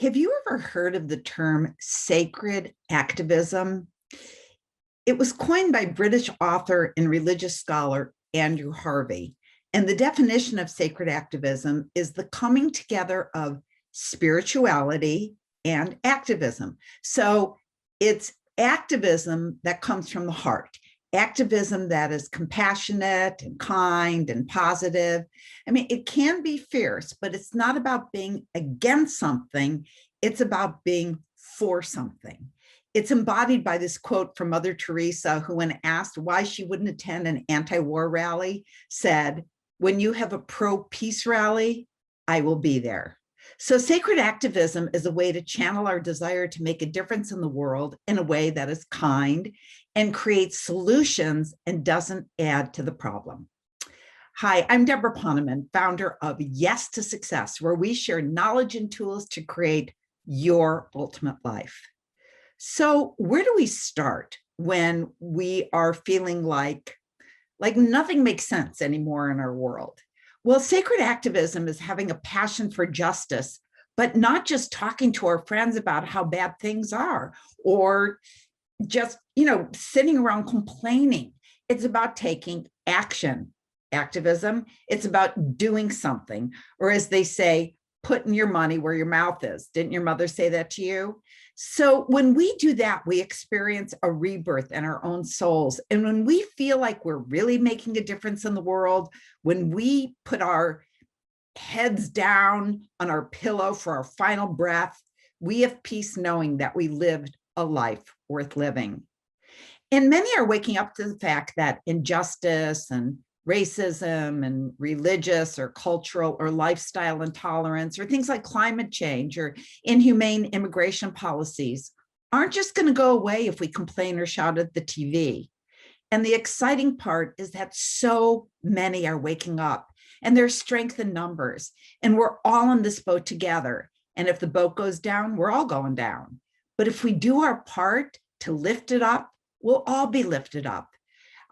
Have you ever heard of the term sacred activism? It was coined by British author and religious scholar Andrew Harvey. And the definition of sacred activism is the coming together of spirituality and activism. So it's activism that comes from the heart, activism that is compassionate and kind and positive. I mean, it can be fierce, but it's not about being against something. It's about being for something. It's embodied by this quote from Mother Teresa, who, when asked why she wouldn't attend an anti-war rally, said, "When you have a pro-peace rally, I will be there." So sacred activism is a way to channel our desire to make a difference in the world in a way that is kind and creates solutions and doesn't add to the problem. Hi, I'm Deborah Poneman, founder of Yes to Success, where we share knowledge and tools to create your ultimate life. So where do we start when we are feeling like nothing makes sense anymore in our world? Well, sacred activism is having a passion for justice, but not just talking to our friends about how bad things are or just, sitting around complaining. It's about taking action. Activism, it's about doing something, or as they say, putting your money where your mouth is. Didn't your mother say that to you? So when we do that, we experience a rebirth in our own souls. And when we feel like we're really making a difference in the world, when we put our heads down on our pillow for our final breath, we have peace knowing that we lived a life worth living. And many are waking up to the fact that injustice and racism and religious or cultural or lifestyle intolerance or things like climate change or inhumane immigration policies aren't just going to go away if we complain or shout at the TV. And the exciting part is that so many are waking up, and there's strength in numbers, and we're all in this boat together. And if the boat goes down, we're all going down. But if we do our part to lift it up, we'll all be lifted up.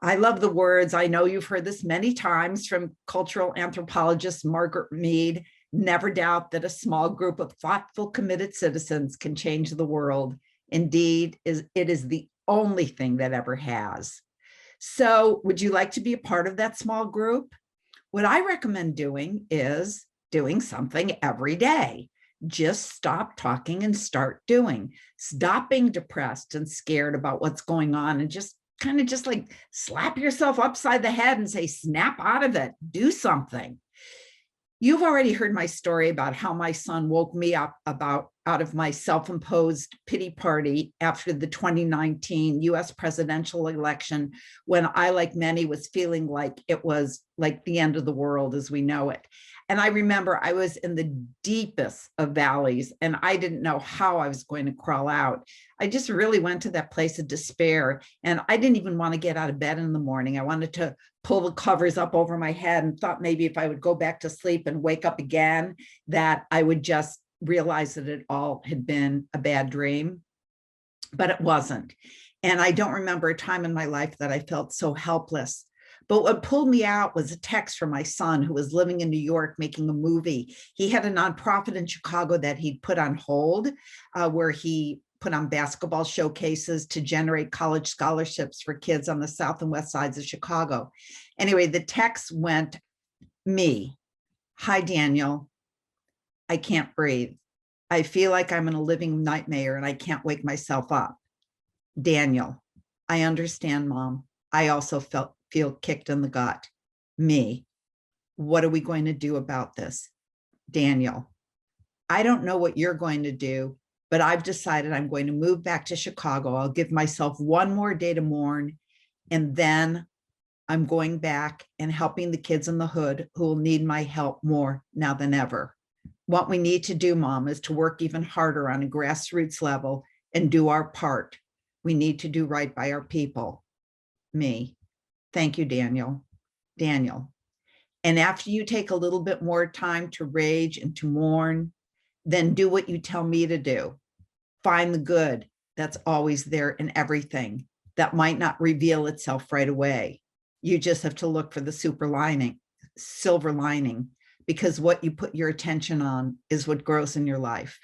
I love the words. I know you've heard this many times from cultural anthropologist Margaret Mead. Never doubt that a small group of thoughtful, committed citizens can change the world. Indeed, it is the only thing that ever has. So would you like to be a part of that small group? What I recommend doing is doing something every day. Just stop talking and start doing. Stop being depressed and scared about what's going on and just slap yourself upside the head and say, snap out of it, do something. You've already heard my story about how my son woke me up out of my self-imposed pity party after the 2019 US presidential election, when I, like many, was feeling like it was like the end of the world as we know it. And I remember I was in the deepest of valleys and I didn't know how I was going to crawl out. I just really went to that place of despair, and I didn't even want to get out of bed in the morning. I wanted to pull the covers up over my head and thought maybe if I would go back to sleep and wake up again, that I would just realize that it all had been a bad dream, but it wasn't. And I don't remember a time in my life that I felt so helpless. But what pulled me out was a text from my son, who was living in New York making a movie. He had a nonprofit in Chicago that he'd put on hold, where he put on basketball showcases to generate college scholarships for kids on the south and west sides of Chicago. Anyway, the text went, me, hi, Daniel, I can't breathe. I feel like I'm in a living nightmare and I can't wake myself up. Daniel, I understand, Mom. I also feel kicked in the gut. Me, what are we going to do about this? Daniel, I don't know what you're going to do, but I've decided I'm going to move back to Chicago. I'll give myself one more day to mourn, and then I'm going back and helping the kids in the hood who will need my help more now than ever. What we need to do, Mom, is to work even harder on a grassroots level and do our part. We need to do right by our people. Me. Thank you, Daniel. Daniel. And after you take a little bit more time to rage and to mourn, then do what you tell me to do. Find the good that's always there in everything that might not reveal itself right away. You just have to look for the silver lining, because what you put your attention on is what grows in your life.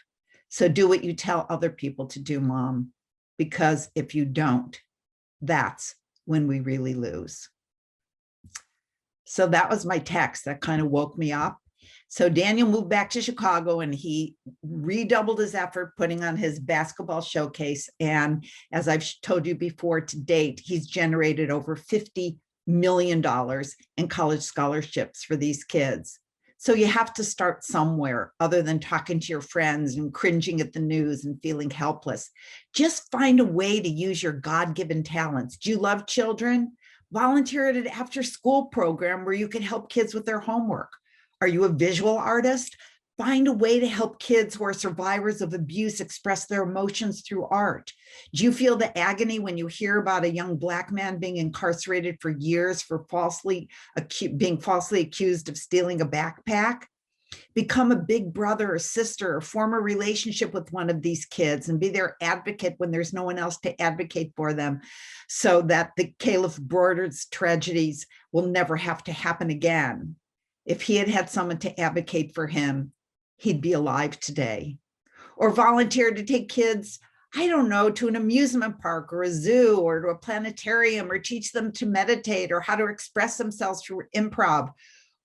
So do what you tell other people to do, Mom, because if you don't, that's when we really lose. So that was my text that kind of woke me up. So Daniel moved back to Chicago and he redoubled his effort putting on his basketball showcase. And as I've told you before, to date, he's generated over $50 million in college scholarships for these kids. So you have to start somewhere other than talking to your friends and cringing at the news and feeling helpless. Just find a way to use your God-given talents. Do you love children? Volunteer at an after-school program where you can help kids with their homework. Are you a visual artist? Find a way to help kids who are survivors of abuse express their emotions through art. Do you feel the agony when you hear about a young Black man being incarcerated for years for being falsely accused of stealing a backpack? Become a big brother or sister or form a relationship with one of these kids and be their advocate when there's no one else to advocate for them, so that the Caliph Broder's tragedies will never have to happen again. If he had had someone to advocate for him, he'd be alive today. Or volunteer to take kids, I don't know, to an amusement park or a zoo or to a planetarium, or teach them to meditate or how to express themselves through improv.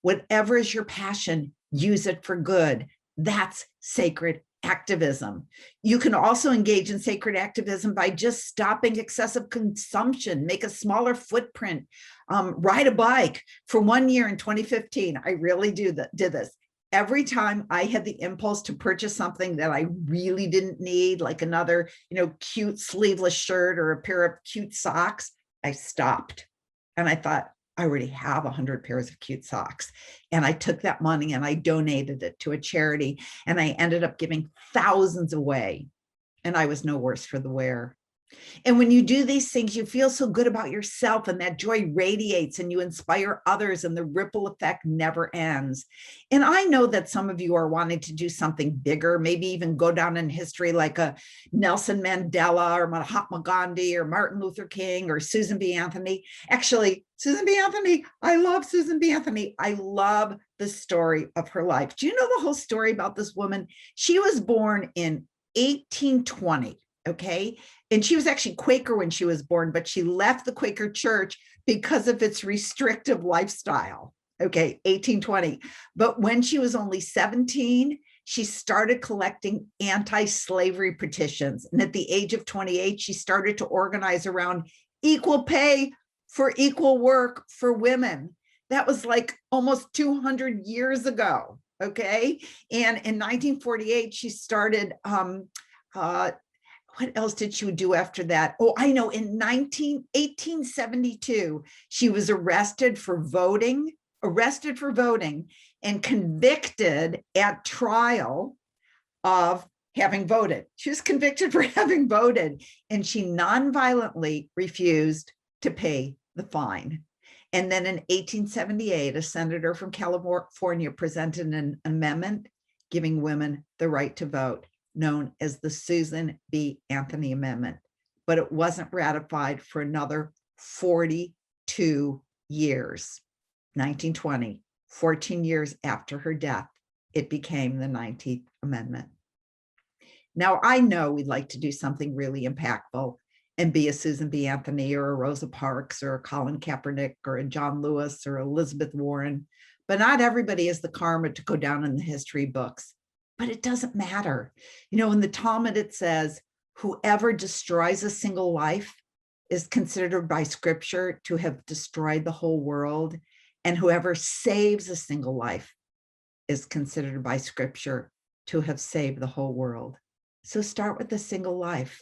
Whatever is your passion, use it for good. That's sacred activism. You can also engage in sacred activism by just stopping excessive consumption, make a smaller footprint, ride a bike. For 1 year in 2015, I really did this. Every time I had the impulse to purchase something that I really didn't need, like another, cute sleeveless shirt or a pair of cute socks, I stopped. And I thought, I already have 100 pairs of cute socks. And I took that money and I donated it to a charity, and I ended up giving thousands away. And I was no worse for the wear. And when you do these things, you feel so good about yourself, and that joy radiates and you inspire others, and the ripple effect never ends. And I know that some of you are wanting to do something bigger, maybe even go down in history like a Nelson Mandela or Mahatma Gandhi or Martin Luther King or Susan B. Anthony. Actually, Susan B. Anthony, I love Susan B. Anthony. I love the story of her life. Do you know the whole story about this woman? She was born in 1820. Okay. And she was actually Quaker when she was born, but she left the Quaker church because of its restrictive lifestyle. Okay. 1820. But when she was only 17, she started collecting anti-slavery petitions. And at the age of 28, she started to organize around equal pay for equal work for women. That was like almost 200 years ago. Okay. And in 1948, she started, what else did she do after that? Oh, I know. In 1872, she was arrested for voting and convicted at trial of having voted. She was convicted for having voted, and she nonviolently refused to pay the fine. And then in 1878, a senator from California presented an amendment giving women the right to vote, known as the Susan B. Anthony Amendment, but it wasn't ratified for another 42 years. 1920, 14 years after her death, it became the 19th Amendment. Now, I know we'd like to do something really impactful and be a Susan B. Anthony or a Rosa Parks or a Colin Kaepernick or a John Lewis or Elizabeth Warren, but not everybody has the karma to go down in the history books. But it doesn't matter. In the Talmud, it says, whoever destroys a single life is considered by scripture to have destroyed the whole world. And whoever saves a single life is considered by scripture to have saved the whole world. So start with a single life.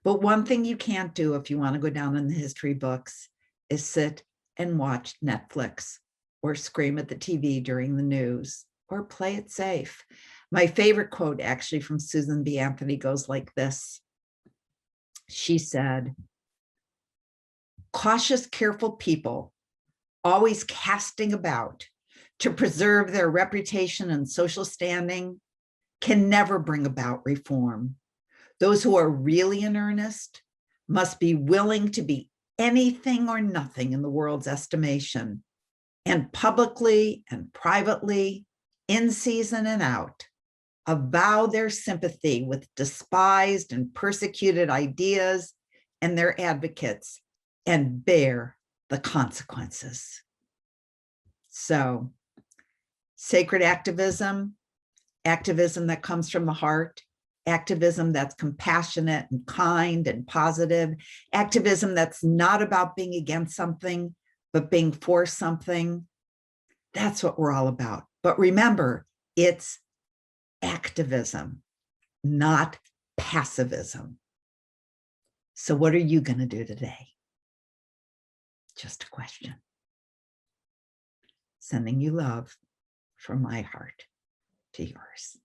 But one thing you can't do if you want to go down in the history books is sit and watch Netflix or scream at the TV during the news, or play it safe. My favorite quote actually from Susan B. Anthony goes like this. She said, cautious, careful people, always casting about to preserve their reputation and social standing, can never bring about reform. Those who are really in earnest must be willing to be anything or nothing in the world's estimation, and publicly and privately, in season and out, avow their sympathy with despised and persecuted ideas and their advocates, and bear the consequences. So, sacred activism, activism that comes from the heart, activism that's compassionate and kind and positive, activism that's not about being against something, but being for something. That's what we're all about. But remember, it's activism, not passivism. So what are you going to do today? Just a question. Sending you love from my heart to yours.